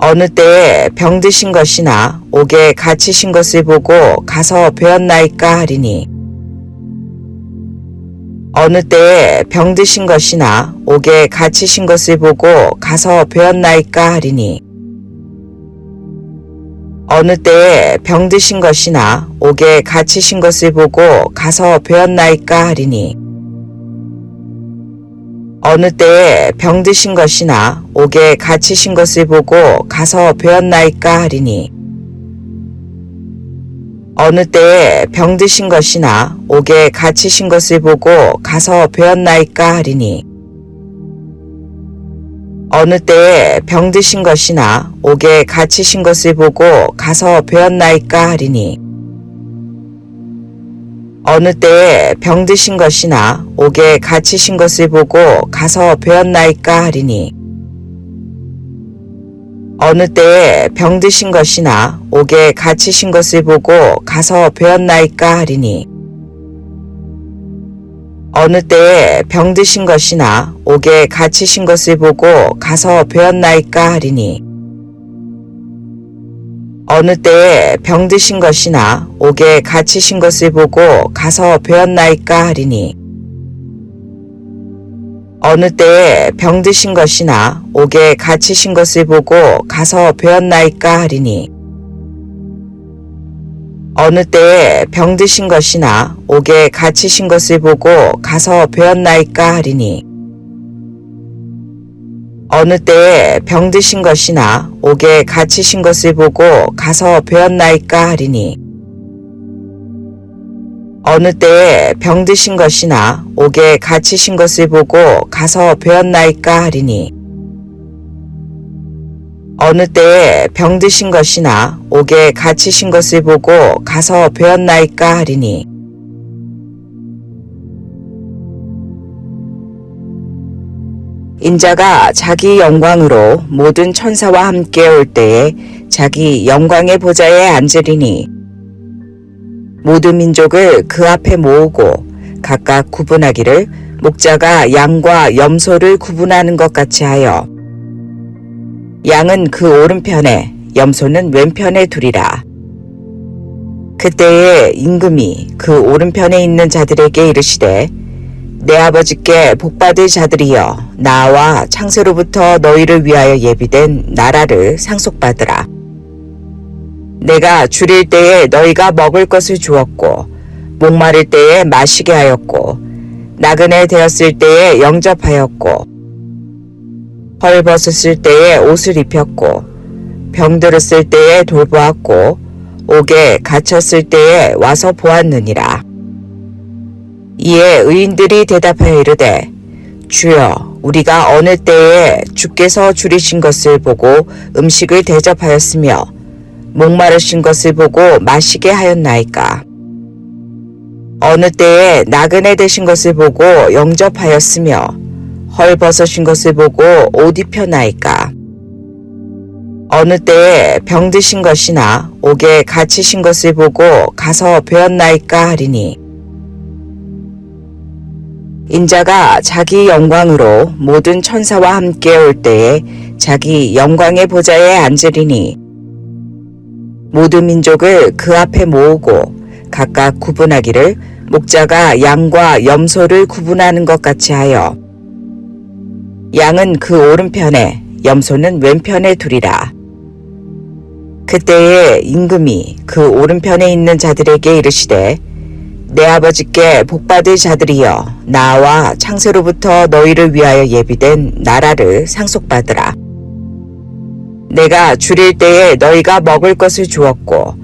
어느 때에 병드신 것이나 옥에 갇히신 것을 보고 가서 배웠나이까 하리니 어느 때에 병드신 것이나 옥에 갇히신 것을 보고 가서 배웠나이까 하리니 어느 때에 병드신 것이나 옥에 갇히신 것을 보고 가서 배웠나이까 하리니 어느 때에 병드신 것이나 옥에 갇히신 것을 보고 가서 배웠나이까 하리니 어느 때에 병드신 것이나 옥에 갇히신 것을 보고 가서 배웠나이까 하리니 어느 때에 병드신 것이나 옥에 갇히신 것을 보고 가서 배웠나이까 하리니 어느 때에 병드신 것이나 옥에 갇히신 것을 보고 가서 배웠나이까 하리니 어느 때에 병드신 것이나 옥에 갇히신 것을 보고 가서 배웠나이까 하리니 어느 때에 병드신 것이나 옥에 갇히신 것을 보고 가서 배웠나이까 하리니 어느 때에 병드신 것이나 옥에 갇히신 것을 보고 가서 배웠나이까 하리니 어느 때에 병드신 것이나 옥에 갇히신 것을 보고 가서 배웠나이까 하리니 어느 때에 병드신 것이나 옥에 갇히신 것을 보고 가서 배웠나이까 하리니 어느 때에 병드신 것이나 옥에 갇히신 것을 보고 가서 배웠나이까 하리니 어느 때에 병드신 것이나 옥에 갇히신 것을 보고 가서 배웠나이까 하리니 어느 때에 병드신 것이나 옥에 갇히신 것을 보고 가서 배웠나이까 하리니 인자가 자기 영광으로 모든 천사와 함께 올 때에 자기 영광의 보좌에 앉으리니 모든 민족을 그 앞에 모으고 각각 구분하기를 목자가 양과 염소를 구분하는 것 같이 하여 양은 그 오른편에 염소는 왼편에 두리라. 그때에 임금이 그 오른편에 있는 자들에게 이르시되 내 아버지께 복받을 자들이여 나와 창세로부터 너희를 위하여 예비된 나라를 상속받으라. 내가 줄일 때에 너희가 먹을 것을 주었고 목마를 때에 마시게 하였고 나그네 되었을 때에 영접하였고 헐벗었을 때에 옷을 입혔고 병들었을 때에 돌보았고 옥에 갇혔을 때에 와서 보았느니라. 이에 의인들이 대답하여 이르되 주여 우리가 어느 때에 주께서 줄이신 것을 보고 음식을 대접하였으며 목마르신 것을 보고 마시게 하였나이까. 어느 때에 나그네 되신 것을 보고 영접하였으며 헐벗으신 것을 보고 옷 입혔나이까. 어느 때에 병드신 것이나 옥에 갇히신 것을 보고 가서 배웠나이까 하리니 인자가 자기 영광으로 모든 천사와 함께 올 때에 자기 영광의 보좌에 앉으리니 모든 민족을 그 앞에 모으고 각각 구분하기를 목자가 양과 염소를 구분하는 것 같이 하여 양은 그 오른편에 염소는 왼편에 두리라. 그때에 임금이 그 오른편에 있는 자들에게 이르시되 내 아버지께 복받을 자들이여 나와 창세로부터 너희를 위하여 예비된 나라를 상속받으라. 내가 줄일 때에 너희가 먹을 것을 주었고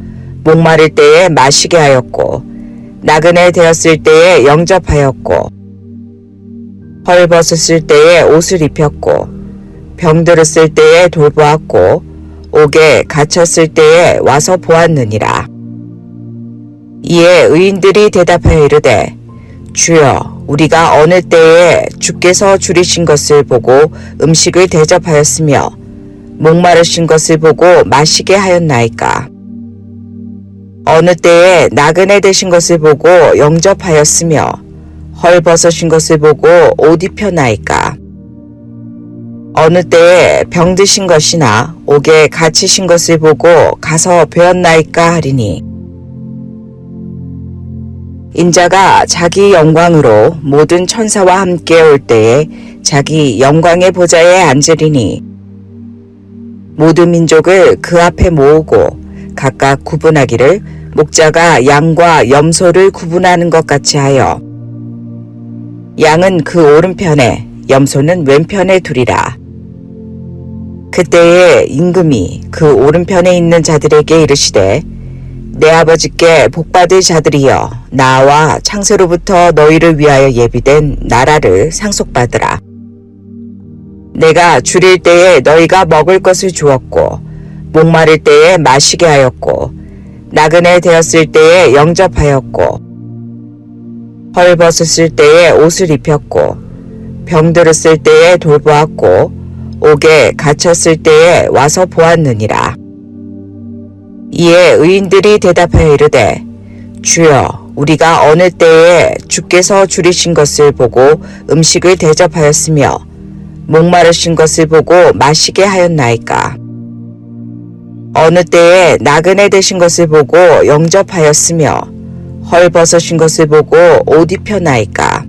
목마를 때에 마시게 하였고 나그네 되었을 때에 영접하였고 헐벗었을 때에 옷을 입혔고 병들었을 때에 돌보았고 옥에 갇혔을 때에 와서 보았느니라. 이에 의인들이 대답하여 이르되 주여 우리가 어느 때에 주께서 줄이신 것을 보고 음식을 대접하였으며 목마르신 것을 보고 마시게 하였나이까. 어느 때에 나그네 되신 것을 보고 영접하였으며 헐벗으신 것을 보고 옷 입혔나이까. 어느 때에 병드신 것이나 옥에 갇히신 것을 보고 가서 배웠나이까 하리니 인자가 자기 영광으로 모든 천사와 함께 올 때에 자기 영광의 보좌에 앉으리니 모든 민족을 그 앞에 모으고 각각 구분하기를 목자가 양과 염소를 구분하는 것 같이 하여 양은 그 오른편에 염소는 왼편에 두리라. 그때에 임금이 그 오른편에 있는 자들에게 이르시되 내 아버지께 복받을 자들이여 나와 창세로부터 너희를 위하여 예비된 나라를 상속받으라. 내가 줄일 때에 너희가 먹을 것을 주었고 목마를 때에 마시게 하였고 나그네 되었을 때에 영접하였고 헐벗었을 때에 옷을 입혔고 병들었을 때에 돌보았고 옥에 갇혔을 때에 와서 보았느니라. 이에 의인들이 대답하여 이르되 주여 우리가 어느 때에 주께서 줄이신 것을 보고 음식을 대접하였으며 목마르신 것을 보고 마시게 하였나이까. 어느 때에 나그네 되신 것을 보고 영접하였으며 헐벗으신 것을 보고 옷 입혔나이까.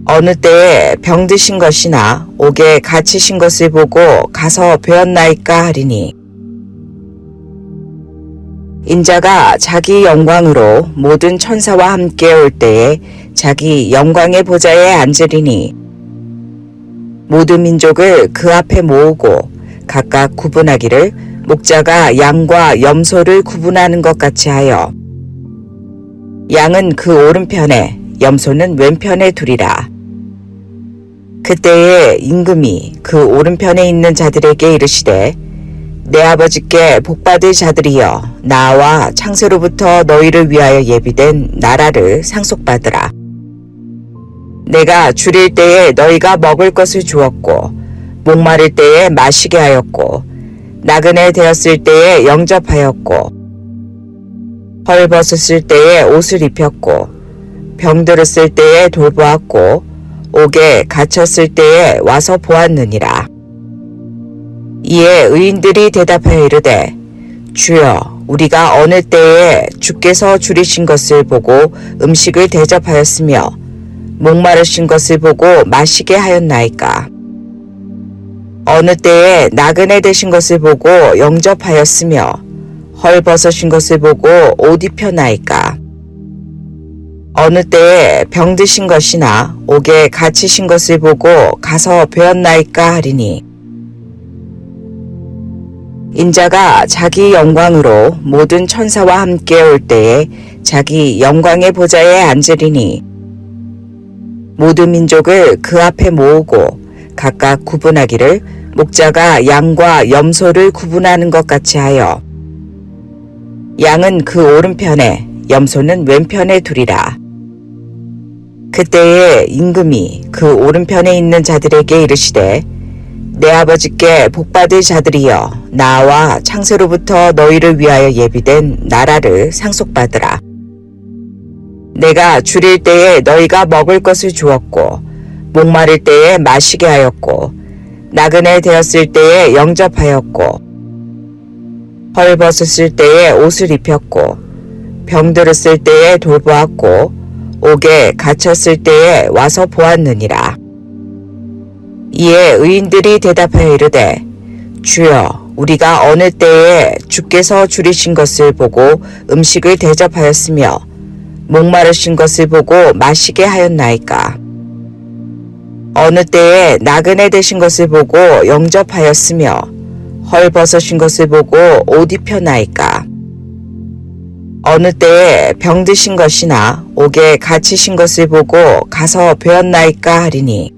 어느 때에 병드신 것이나 옥에 갇히신 것을 보고 가서 배웠나이까 하리니 인자가 자기 영광으로 모든 천사와 함께 올 때에 자기 영광의 보좌에 앉으리니 모든 민족을 그 앞에 모으고 각각 구분하기를 목자가 양과 염소를 구분하는 것 같이 하여 양은 그 오른편에 염소는 왼편에 두리라. 그때에 임금이 그 오른편에 있는 자들에게 이르시되 내 아버지께 복받을 자들이여 나와 창세로부터 너희를 위하여 예비된 나라를 상속받으라. 내가 줄일 때에 너희가 먹을 것을 주었고 목마를 때에 마시게 하였고 나그네 되었을 때에 영접하였고 헐벗었을 때에 옷을 입혔고 병들었을 때에 돌보았고 옥에 갇혔을 때에 와서 보았느니라. 이에 의인들이 대답하여 이르되 주여 우리가 어느 때에 주께서 줄이신 것을 보고 음식을 대접하였으며 목마르신 것을 보고 마시게 하였나이까. 어느 때에 나그네 되신 것을 보고 영접하였으며 헐벗으신 것을 보고 옷 입혔나이까. 어느 때에 병드신 것이나 옥에 갇히신 것을 보고 가서 배웠나이까 하리니 인자가 자기 영광으로 모든 천사와 함께 올 때에 자기 영광의 보좌에 앉으리니 모든 민족을 그 앞에 모으고 각각 구분하기를 목자가 양과 염소를 구분하는 것 같이 하여 양은 그 오른편에 염소는 왼편에 두리라. 그때에 임금이 그 오른편에 있는 자들에게 이르시되 내 아버지께 복받을 자들이여 나와 창세로부터 너희를 위하여 예비된 나라를 상속받으라. 내가 줄일 때에 너희가 먹을 것을 주었고 목마를 때에 마시게 하였고 나그네 되었을 때에 영접하였고 헐벗었을 때에 옷을 입혔고 병들었을 때에 돌보았고 옥에 갇혔을 때에 와서 보았느니라. 이에 의인들이 대답하여 이르되 주여 우리가 어느 때에 주께서 줄이신 것을 보고 음식을 대접하였으며 목마르신 것을 보고 마시게 하였나이까. 어느 때에 나그네 되신 것을 보고 영접하였으며 헐벗으신 것을 보고 옷 입혔나이까. 어느 때에 병드신 것이나 옥에 갇히신 것을 보고 가서 배웠나이까 하리니